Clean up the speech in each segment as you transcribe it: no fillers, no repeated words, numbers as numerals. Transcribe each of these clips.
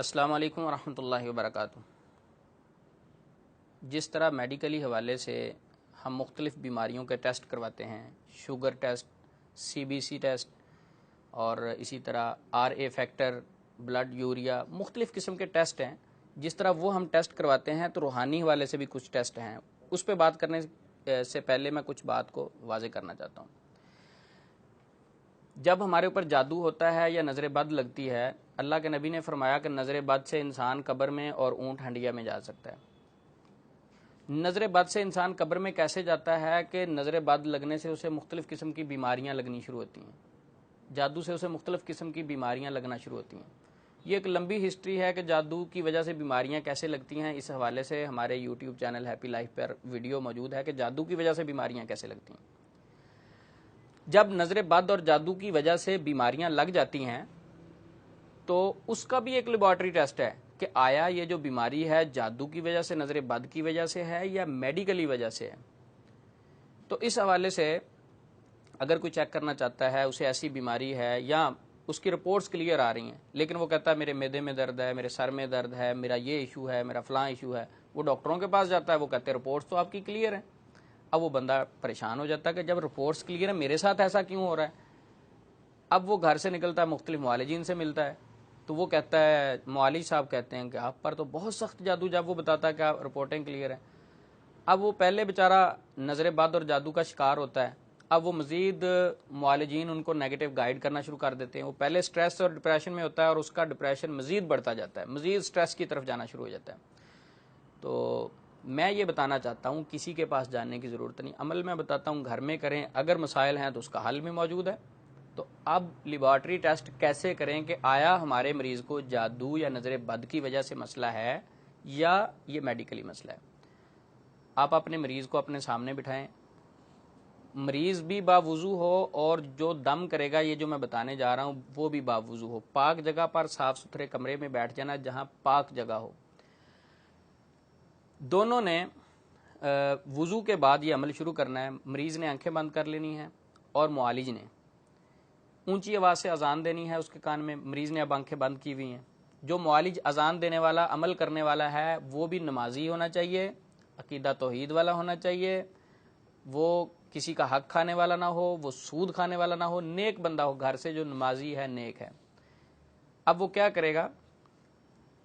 السلام علیکم ورحمۃ اللہ وبرکاتہ۔ جس طرح میڈیکلی حوالے سے ہم مختلف بیماریوں کے ٹیسٹ کرواتے ہیں، sugar test, C B C test اور اسی طرح R A factor, blood urea, مختلف قسم کے ٹیسٹ ہیں، جس طرح وہ ہم ٹیسٹ کرواتے ہیں تو روحانی حوالے سے بھی کچھ ٹیسٹ ہیں۔ اس پہ بات کرنے سے پہلے میں کچھ بات کو واضح کرنا چاہتا ہوں۔ جب ہمارے اوپر جادو ہوتا ہے یا نظر بد لگتی ہے، اللہ کے نبی نے فرمایا کہ نظر بد سے انسان قبر میں اور اونٹ ہنڈیا میں جا سکتا ہے۔ نظر بد سے انسان قبر میں کیسے جاتا ہے کہ نظر بد لگنے سے اسے مختلف قسم کی بیماریاں لگنی شروع ہوتی ہیں، جادو سے اسے مختلف قسم کی بیماریاں لگنا شروع ہوتی ہیں۔ یہ ایک لمبی ہسٹری ہے کہ جادو کی وجہ سے بیماریاں کیسے لگتی ہیں۔ اس حوالے سے ہمارے یوٹیوب چینل ہیپی لائف پر ویڈیو موجود ہے کہ جادو کی وجہ سے بیماریاں کیسے لگتی ہیں۔ جب نظر بد اور جادو کی وجہ سے بیماریاں لگ جاتی ہیں تو اس کا بھی ایک لیبارٹری ٹیسٹ ہے کہ آیا یہ جو بیماری ہے جادو کی وجہ سے، نظر بد کی وجہ سے ہے یا میڈیکلی وجہ سے ہے۔ تو اس حوالے سے اگر کوئی چیک کرنا چاہتا ہے اسے ایسی بیماری ہے یا اس کی رپورٹس کلیئر آ رہی ہیں لیکن وہ کہتا ہے میرے معدے میں درد ہے، میرے سر میں درد ہے، میرا یہ ایشو ہے، میرا فلاں ایشو ہے، وہ ڈاکٹروں کے پاس جاتا ہے، وہ کہتے ہیں رپورٹس تو آپ کی کلیئر ہیں۔ اب وہ بندہ پریشان ہو جاتا ہے کہ جب رپورٹس کلیئر ہے میرے ساتھ ایسا کیوں ہو رہا ہے۔ اب وہ گھر سے نکلتا ہے، مختلف معالجین سے ملتا ہے تو وہ کہتا ہے، معالج صاحب کہتے ہیں کہ آپ پر تو بہت سخت جادو، جب وہ بتاتا ہے کہ آپ رپورٹیں کلیئر ہیں۔ اب وہ پہلے بیچارہ نظر بد اور جادو کا شکار ہوتا ہے، اب وہ مزید معالجین ان کو نیگیٹو گائیڈ کرنا شروع کر دیتے ہیں۔ وہ پہلے سٹریس اور ڈپریشن میں ہوتا ہے اور اس کا ڈپریشن مزید بڑھتا جاتا ہے، مزید سٹریس کی طرف جانا شروع ہو جاتا ہے۔ تو میں یہ بتانا چاہتا ہوں کسی کے پاس جانے کی ضرورت نہیں، عمل میں بتاتا ہوں گھر میں کریں، اگر مسائل ہیں تو اس کا حل بھی موجود ہے۔ تو اب لیبارٹری ٹیسٹ کیسے کریں کہ آیا ہمارے مریض کو جادو یا نظر بد کی وجہ سے مسئلہ ہے یا یہ میڈیکلی مسئلہ ہے۔ آپ اپنے مریض کو اپنے سامنے بٹھائیں، مریض بھی باوضو ہو اور جو دم کرے گا، یہ جو میں بتانے جا رہا ہوں وہ بھی باوضو ہو، پاک جگہ پر صاف ستھرے کمرے میں بیٹھ جانا جہاں پاک جگہ ہو۔ دونوں نے وضو کے بعد یہ عمل شروع کرنا ہے۔ مریض نے آنکھیں بند کر لینی ہیں اور معالج نے اونچی آواز سے اذان دینی ہے اس کے کان میں۔ مریض نے اب آنکھیں بند کی ہوئی ہیں۔ جو معالج اذان دینے والا، عمل کرنے والا ہے، وہ بھی نمازی ہونا چاہیے، عقیدہ توحید والا ہونا چاہیے، وہ کسی کا حق کھانے والا نہ ہو، وہ سود کھانے والا نہ ہو، نیک بندہ ہو گھر سے جو نمازی ہے، نیک ہے۔ اب وہ کیا کرے گا؟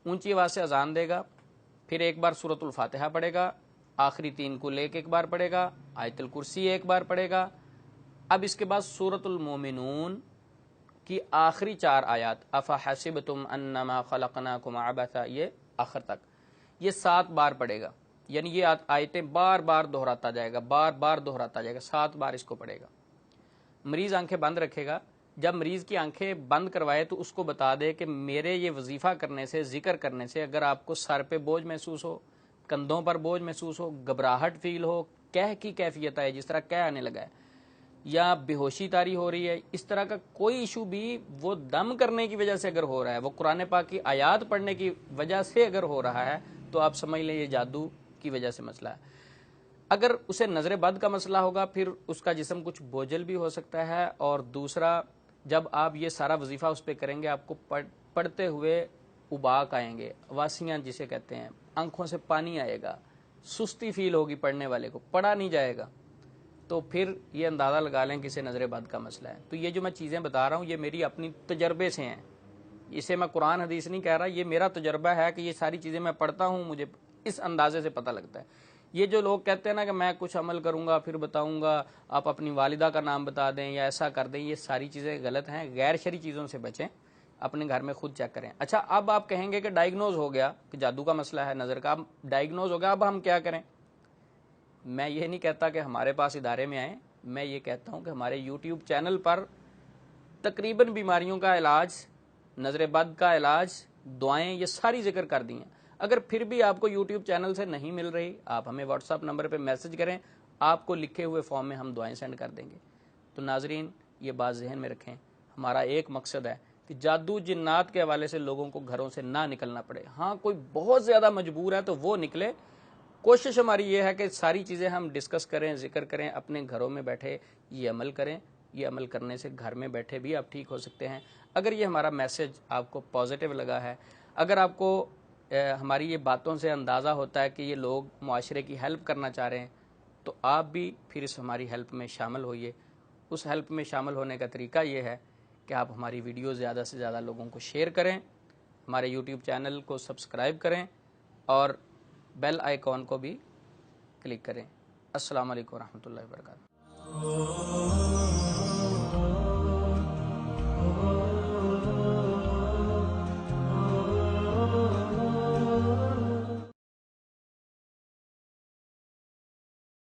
اونچی آواز سے اذان دے گا، پھر ایک بار سورۃ الفاتحہ پڑھے گا، آخری 3 کل ایک بار پڑھے گا، آیت الکرسی ایک بار پڑھے گا۔ اب اس کے بعد سورۃ المومنون کی آخری 4 آیات، افحسبتم انما خلقناکم عبثا، یہ آخر تک یہ 7 بار پڑھے گا، یعنی یہ آیتیں بار بار دہراتا جائے گا، بار بار دہراتا جائے گا، 7 بار اس کو پڑھے گا۔ مریض آنکھیں بند رکھے گا، جب مریض کی آنکھیں بند کروائے تو اس کو بتا دے کہ میرے یہ وظیفہ کرنے سے، ذکر کرنے سے اگر آپ کو سر پہ بوجھ محسوس ہو، کندھوں پر بوجھ محسوس ہو، گھبراہٹ فیل ہو، کہہ کی کیفیت آئے، جس طرح کہہ آنے لگا ہے، یا بے ہوشی طاری ہو رہی ہے، اس طرح کا کوئی ایشو بھی وہ دم کرنے کی وجہ سے اگر ہو رہا ہے، وہ قرآن پاک کی آیات پڑھنے کی وجہ سے اگر ہو رہا ہے تو آپ سمجھ لیں یہ جادو کی وجہ سے مسئلہ ہے۔ اگر اسے نظر بد کا مسئلہ ہوگا پھر اس کا جسم کچھ بوجھل بھی ہو سکتا ہے، اور دوسرا جب آپ یہ سارا وظیفہ اس پہ کریں گے آپ کو پڑھتے ہوئے اباک آئیں گے، واسیاں جسے کہتے ہیں، آنکھوں سے پانی آئے گا، سستی فیل ہوگی، پڑھنے والے کو پڑھا نہیں جائے گا، تو پھر یہ اندازہ لگا لیں کہ اسے نظر بد کا مسئلہ ہے۔ تو یہ جو میں چیزیں بتا رہا ہوں یہ میری اپنی تجربے سے ہیں، اسے میں قرآن حدیث نہیں کہہ رہا، یہ میرا تجربہ ہے کہ یہ ساری چیزیں میں پڑھتا ہوں، مجھے اس اندازے سے پتہ لگتا ہے۔ یہ جو لوگ کہتے ہیں نا کہ میں کچھ عمل کروں گا پھر بتاؤں گا، آپ اپنی والدہ کا نام بتا دیں یا ایسا کر دیں، یہ ساری چیزیں غلط ہیں، غیر شرعی چیزوں سے بچیں، اپنے گھر میں خود چیک کریں۔ اچھا، اب آپ کہیں گے کہ ڈائیگنوز ہو گیا کہ جادو کا مسئلہ ہے، نظر کا، اب ڈائیگنوز ہو گیا، اب ہم کیا کریں؟ میں یہ نہیں کہتا کہ ہمارے پاس ادارے میں آئیں، میں یہ کہتا ہوں کہ ہمارے یوٹیوب چینل پر تقریباً بیماریوں کا علاج، نظر بد کا علاج، دعائیں، یہ ساری ذکر کر دی ہیں۔ اگر پھر بھی آپ کو یوٹیوب چینل سے نہیں مل رہی، آپ ہمیں واٹس ایپ نمبر پہ میسج کریں، آپ کو لکھے ہوئے فارم میں ہم دعائیں سینڈ کر دیں گے۔ تو ناظرین یہ بات ذہن میں رکھیں، ہمارا ایک مقصد ہے کہ جادو جنات کے حوالے سے لوگوں کو گھروں سے نہ نکلنا پڑے۔ ہاں کوئی بہت زیادہ مجبور ہے تو وہ نکلے، کوشش ہماری یہ ہے کہ ساری چیزیں ہم ڈسکس کریں، ذکر کریں، اپنے گھروں میں بیٹھے یہ عمل کریں، یہ عمل کرنے سے گھر میں بیٹھے بھی آپ ٹھیک ہو سکتے ہیں۔ اگر یہ ہمارا میسج آپ کو پازیٹیو لگا ہے، اگر آپ کو ہماری یہ باتوں سے اندازہ ہوتا ہے کہ یہ لوگ معاشرے کی ہیلپ کرنا چاہ رہے ہیں تو آپ بھی پھر اس ہماری ہیلپ میں شامل ہوئیے. اس ہیلپ میں شامل ہونے کا طریقہ یہ ہے کہ آپ ہماری ویڈیو زیادہ سے زیادہ لوگوں کو شیئر کریں, ہمارے یوٹیوب چینل کو سبسکرائب کریں اور بیل آئیکن کو بھی کلک کریں. السلام علیکم ورحمۃ اللہ وبرکاتہ.